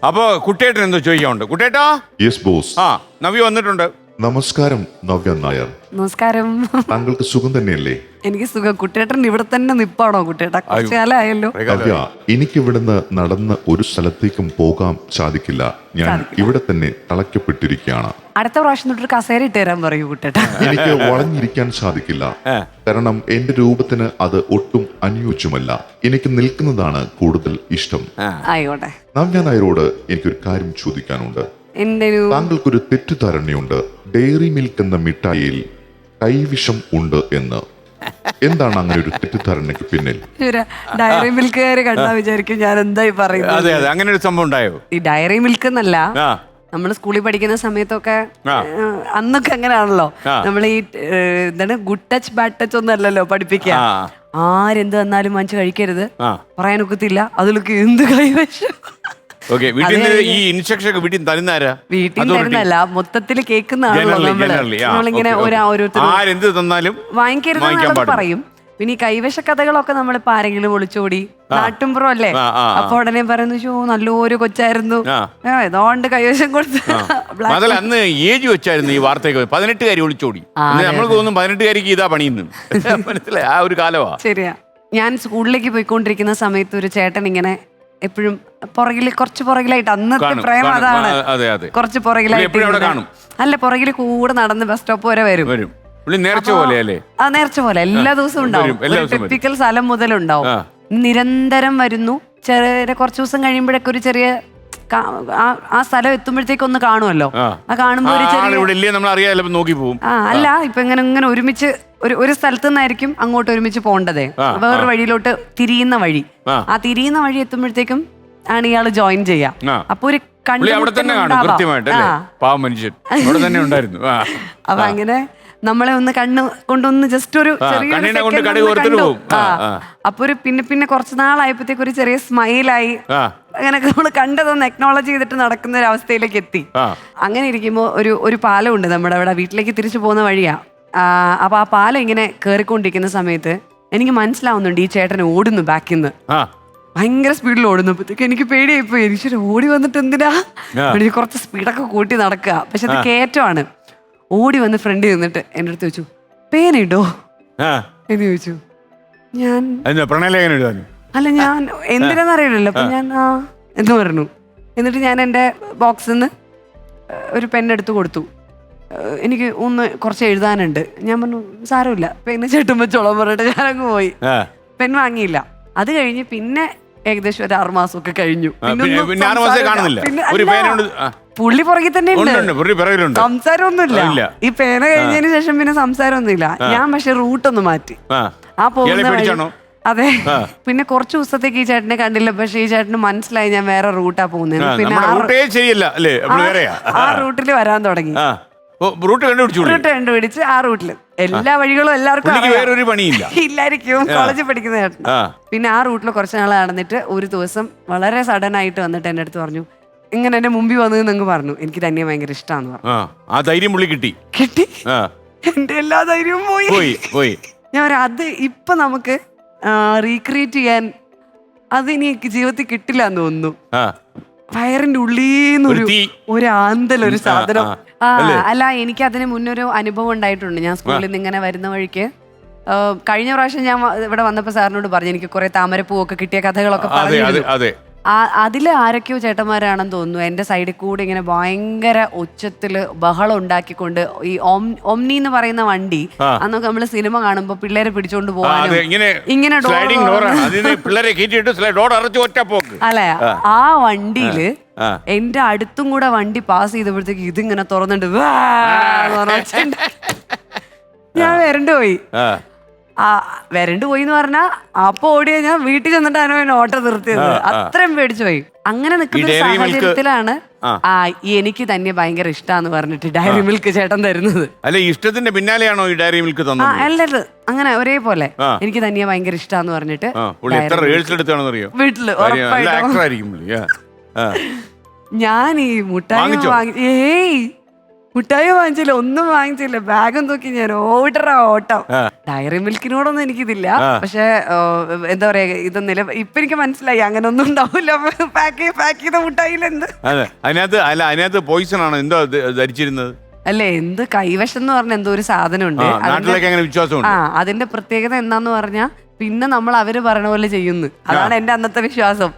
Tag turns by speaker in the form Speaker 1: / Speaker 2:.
Speaker 1: അപ്പൊ കുട്ടേട്ടൻ എന്തോ ചോദിക്കാനുണ്ട്. കുട്ടേട്ടാ.
Speaker 2: Yes boss.
Speaker 1: ആ, നവ്യ വന്നിട്ടുണ്ട്.
Speaker 2: നമസ്കാരം നവ്യ നായർ.
Speaker 3: നമസ്കാരം.
Speaker 2: താങ്കൾക്ക് സുഖം തന്നെയല്ലേ?
Speaker 3: എനിക്ക് സുഖം. കുട്ടേട്ടൻ ഇവിടെ തന്നെ നിപ്പാണോ കുട്ടേട്ടാ? കുറച്ചു കാലമായല്ലോ.
Speaker 2: നവ്യ, എനിക്കിവിടുന്ന് നടന്ന് ഒരു സ്ഥലത്തേക്കും പോകാൻ സാധിക്കില്ല. ഞാൻ ഇവിടെ തന്നെ തളയ്ക്കപ്പെട്ടിരിക്കുകയാണ്.
Speaker 3: അടുത്ത പ്രാവശ്യം തൊട്ടൊരു കസേര ഇട്ട് തരാൻ പറയൂ കുട്ടേട്ടാ.
Speaker 2: എനിക്ക് വളഞ്ഞിരിക്കാൻ സാധിക്കില്ല, കാരണം എന്റെ രൂപത്തിന് അത് ഒട്ടും അനുയോജ്യമല്ല. എനിക്ക് നിൽക്കുന്നതാണ് കൂടുതൽ ഇഷ്ടം.
Speaker 3: ആയിക്കോട്ടെ.
Speaker 2: നവ്യ നായരോട് എനിക്കൊരു കാര്യം ചോദിക്കാനുണ്ട്. താങ്കൾക്കൊരു തെറ്റിദ്ധാരണയുണ്ട്, ഡയറി മിൽക്ക് എന്ന മിഠായിയിൽ കൈവിഷം ഉണ്ട് എന്ന്. എന്താണ് അങ്ങനെ ഒരു തെറ്റിദ്ധാരണയ്ക്ക് പിന്നിൽ?
Speaker 3: ഡയറി മിൽക്കുകാര് കണ്ടാ വിചാരിക്കും ഞാൻ എന്തായി പറയുന്നത്.
Speaker 1: അതെ അതെ, അങ്ങനെ ഒരു സംഭവം ഉണ്ടായോ?
Speaker 3: ഈ ഡയറി മിൽക്ക് എന്നല്ല, നമ്മൾ സ്കൂളിൽ പഠിക്കുന്ന സമയത്തൊക്കെ അന്നൊക്കെ അങ്ങനെയാണല്ലോ. നമ്മൾ ഈ എന്താണ് ഗുഡ് ടച്ച് ബാഡ് ടച്ച് ഒന്നും അല്ലല്ലോ പഠിപ്പിക്കുക. ആരെന്ത് വന്നാലും മനസ്സ് കഴിക്കരുത്, പറയാനൊക്കത്തില്ല, അതിലൊക്കെ എന്ത് കൈവശം.
Speaker 1: ഈ ഇൻസ്ട്രക്ഷൻ ഒക്കെ വീട്ടിൽ തരുന്നാരാ?
Speaker 3: വീട്ടിൽ തരുന്നല്ല, മൊത്തത്തിൽ കേൾക്കുന്നതാണല്ലോ നമ്മളിങ്ങനെ
Speaker 1: ആരെന്ത് തന്നാലും
Speaker 3: വാങ്ങിക്കരുത് പറയും. പിന്നെ ഈ കൈവശ കഥകളൊക്കെ നമ്മളിപ്പോ ആരെങ്കിലും ഒളിച്ചോടി നാട്ടുംപുറം അല്ലേ, അപ്പൊ ഉടനെ പറയുന്നു നല്ലൊരു കൊച്ചായിരുന്നു, ഏതോണ്ട് കൈവശം കൊടുത്ത്.
Speaker 1: അന്ന് ഏജ് വെച്ചായിരുന്നു ഈ വാർത്തയൊക്കെ. 18 ഒളിച്ചോടി. നമ്മൾക്ക് തോന്നും 18 ഇതാ പണിയുന്നു. മനസ്സിലായി, ആ ഒരു കാലമാ.
Speaker 3: ശരിയാ. ഞാൻ സ്കൂളിലേക്ക് പോയിക്കൊണ്ടിരിക്കുന്ന സമയത്ത് ഒരു ചേട്ടൻ ഇങ്ങനെ എപ്പോഴും കുറച്ച് പുറകിലായിട്ട്, അന്നത്തെ പ്രേമം അതാണ്, കുറച്ച് പുറകിലായിട്ട് അല്ല, പുറകിൽ കൂടെ നടന്ന് ബസ് സ്റ്റോപ്പ് വരെ വരും.
Speaker 1: നേർച്ച
Speaker 3: പോലെ എല്ലാ ദിവസവും ഉണ്ടാവും. ടിപ്പിക്കൽ സ്ഥലം മുതലുണ്ടാവും. നിരന്തരം വരുന്നു. കുറച്ചു ദിവസം കഴിയുമ്പോഴൊക്കെ ഒരു ചെറിയ ആ സ്ഥലം എത്തുമ്പോഴത്തേക്ക് ഒന്ന് കാണുമല്ലോ. ആ കാണുമ്പോ അല്ല, ഇപ്പൊ ഇങ്ങനെ ഒരുമിച്ച് ഒരു സ്ഥലത്ത് നിന്നായിരിക്കും അങ്ങോട്ട് ഒരുമിച്ച് പോകേണ്ടതേ, വേറൊരു വഴിയിലോട്ട് തിരിയുന്ന വഴി. ആ തിരിയുന്ന വഴി എത്തുമ്പോഴത്തേക്കും ആണ് ഇയാള് ജോയിൻ ചെയ്യാ. അപ്പൊ ഒരു അപ്പൊ അങ്ങനെ നമ്മളെ ഒന്ന് കണ്ണ് കൊണ്ടൊന്ന് ജസ്റ്റ് ഒരു അപ്പൊ ഒരു പിന്നെ കുറച്ച് നാളായപ്പോഴത്തേക്ക് ഒരു ചെറിയ സ്മൈലായി. അങ്ങനെ നമ്മള് കണ്ടതൊന്ന് എക്നോളജ് ചെയ്തിട്ട് നടക്കുന്ന ഒരു അവസ്ഥയിലേക്ക് എത്തി. അങ്ങനെ ഇരിക്കുമ്പോ ഒരു പാലം ഉണ്ട് നമ്മുടെ അവിടെ, വീട്ടിലേക്ക് തിരിച്ചു പോകുന്ന വഴിയാ. അപ്പൊ ആ പാലം ഇങ്ങനെ കേറിക്കൊണ്ടിരിക്കുന്ന സമയത്ത് എനിക്ക് മനസ്സിലാവുന്നുണ്ട് ഈ ചേട്ടൻ ഓടുന്നു ബാക്കിൽ നിന്ന്, ഭയങ്കര സ്പീഡിൽ ഓടുന്നപ്പോഴത്തേക്ക് എനിക്ക് പേടിയായിപ്പോയി. എനിക്ക് ഓടി വന്നിട്ട് എന്തിനാ, കുറച്ച് സ്പീഡൊക്കെ കൂട്ടി നടക്കുക. പക്ഷെ അത് കയറ്റമാണ്. ഓടി വന്ന് ഫ്രണ്ടിൽ നിന്നിട്ട് എൻ്റെ അടുത്ത് ചോദിച്ചു, പേനയിട്ടോ എന്ന് ചോദിച്ചു. ഞാൻ അല്ല, ഞാൻ എന്തിനാന്ന് അറിയില്ലല്ലോ. അപ്പൊ ഞാൻ എന്ന് പറഞ്ഞു. എന്നിട്ട് ഞാൻ എൻ്റെ ബോക്സിൽ നിന്ന് ഒരു പെണ്ണെടുത്ത് കൊടുത്തു. എനിക്ക് കുറച്ച് എഴുതാനുണ്ട്. ഞാൻ പറഞ്ഞു സാരമില്ല, പെണ്ണ് ചേട്ടൻ വെച്ചോളാൻ പറഞ്ഞിട്ട് ഞാനങ്ങ് പോയി. പെൻ വാങ്ങിയില്ല. അത് കഴിഞ്ഞ് പിന്നെ ഏകദേശം ഒരു 6 മാസമൊക്കെ കഴിഞ്ഞു. പുള്ളി പുറകിൽ തന്നെ ഉണ്ട്, സംസാരമൊന്നുമില്ല. ഈ പേന കഴിഞ്ഞതിന് ശേഷം പിന്നെ സംസാരമൊന്നുമില്ല. ഞാൻ പക്ഷെ റൂട്ടൊന്ന് മാറ്റി. ആ പോകുന്ന വഴി, അതെ. പിന്നെ കുറച്ച് ദിവസത്തേക്ക് ഈ ചേട്ടനെ കണ്ടില്ല. പക്ഷെ ഈ ചേട്ടന് മനസ്സിലായി ഞാൻ വേറെ റൂട്ടാ പോകുന്നത്. പിന്നെ ആ റൂട്ടിൽ വരാൻ തുടങ്ങി. റൂട്ട് കണ്ടുപിടിച്ച് ആ റൂട്ടില് എല്ലാ വഴികളും എല്ലാവർക്കും ഇല്ലായിരിക്കും, കോളേജിൽ പഠിക്കുന്ന ചേട്ടൻ. പിന്നെ ആ റൂട്ടിൽ കുറച്ച് നാൾ നടന്നിട്ട് ഒരു ദിവസം വളരെ സഡൻ ആയിട്ട് വന്നിട്ട് എന്റെ അടുത്ത് പറഞ്ഞു, ഇങ്ങനെ എന്റെ മുമ്പിൽ വന്നതെന്ന് പറഞ്ഞു. എനിക്ക് തന്നെ ഭയങ്കര ഇഷ്ടമാന്ന് പറഞ്ഞു. കിട്ടി. എന്റെ എല്ലാ ധൈര്യവും പോയി. ഞാൻ അത് ഇപ്പൊ നമുക്ക് റീക്രിയേറ്റ് ചെയ്യാൻ അത് ഇനി ജീവിതത്തിൽ കിട്ടില്ല എന്ന് തോന്നുന്നു. വയറിന്റെ ഉള്ളീന്ന് ഒരു ആന്തൽ, ഒരു സാധനം. അല്ല, എനിക്ക് അതിന് മുന്നൊരു അനുഭവം ഉണ്ടായിട്ടുണ്ട്. ഞാൻ സ്കൂളിൽ നിന്ന് ഇങ്ങനെ വരുന്ന വഴിക്ക് കഴിഞ്ഞ പ്രാവശ്യം ഞാൻ ഇവിടെ വന്നപ്പോ സാറിനോട് പറഞ്ഞു, എനിക്ക് കുറെ താമരപ്പൂവൊക്കെ കിട്ടിയ കഥകളൊക്കെ പറഞ്ഞു. അതില് ആരൊക്കെയോ ചേട്ടന്മാരാണെന്ന് തോന്നുന്നു എന്റെ സൈഡിൽ കൂടെ ഇങ്ങനെ ഭയങ്കര ഉച്ചത്തില് ബഹളം ഉണ്ടാക്കിക്കൊണ്ട് ഈ ഓംനി എന്ന് പറയുന്ന വണ്ടി, അന്നൊക്കെ നമ്മള് സിനിമ കാണുമ്പോ പിള്ളേരെ പിടിച്ചോണ്ട് പോകാനും ഇങ്ങനെ അല്ലെ, ആ വണ്ടിയില് എന്റെ അടുത്തും കൂടെ വണ്ടി പാസ് ചെയ്തപ്പോഴത്തേക്ക് ഇതിങ്ങനെ തുറന്നിട്ട് ഞാൻ വരണ്ടു പോയി. വരണ്ടു പോയി എന്ന് പറഞ്ഞാ അപ്പൊ ഓടിയ ഞാൻ വീട്ടിൽ ചെന്നിട്ടാണ് ഓട്ടോ നിർത്തിയത്. അത്രയും പേടിച്ചു പോയി. അങ്ങനെ നിൽക്കുന്ന സാഹചര്യത്തിലാണ് എനിക്ക് തന്നെ ഭയങ്കര ഇഷ്ടാന്ന് പറഞ്ഞിട്ട് ഡയറി മിൽക്ക് ചേട്ടൻ തരുന്നത്.
Speaker 1: അല്ല, ഇഷ്ടത്തിന്റെ പിന്നാലെയാണോ ഈ ഡയറി മിൽക്ക് തന്നത്?
Speaker 3: അല്ലത്, അങ്ങനെ ഒരേപോലെ എനിക്ക് തന്നെ ഭയങ്കര ഇഷ്ടാന്ന് പറഞ്ഞിട്ട് വീട്ടില് ഞാൻ ഈ മുട്ടായി വാങ്ങി മിഠായി വാങ്ങിച്ചില്ല, ഒന്നും വാങ്ങിച്ചില്ല. ബാഗും തൂക്കി ഞാൻ ഓട്ടം. ഡയറി മിൽക്കിനോടൊന്നും എനിക്കിതില്ല. പക്ഷെ എന്താ പറയാ, ഇത് ഇപ്പൊ എനിക്ക് മനസ്സിലായി അങ്ങനെ ഒന്നും ഉണ്ടാവില്ല. പാക്ക് ചെയ്ത മിഠായിയിൽ എന്ത്
Speaker 1: അതിനകത്ത് പോയിസൺ ആണ് എന്തോ ധരിച്ചിരുന്നത്
Speaker 3: അല്ലേ? എന്ത് കൈവശം എന്ന് പറഞ്ഞ എന്തോ ഒരു സാധനം ഉണ്ട്. അതിന്റെ പ്രത്യേകത എന്താന്ന് പറഞ്ഞാ പിന്നെ നമ്മൾ അവര് പറയണ പോലെ ചെയ്യുന്നു. അതാണ് എന്റെ അന്നത്തെ വിശ്വാസം.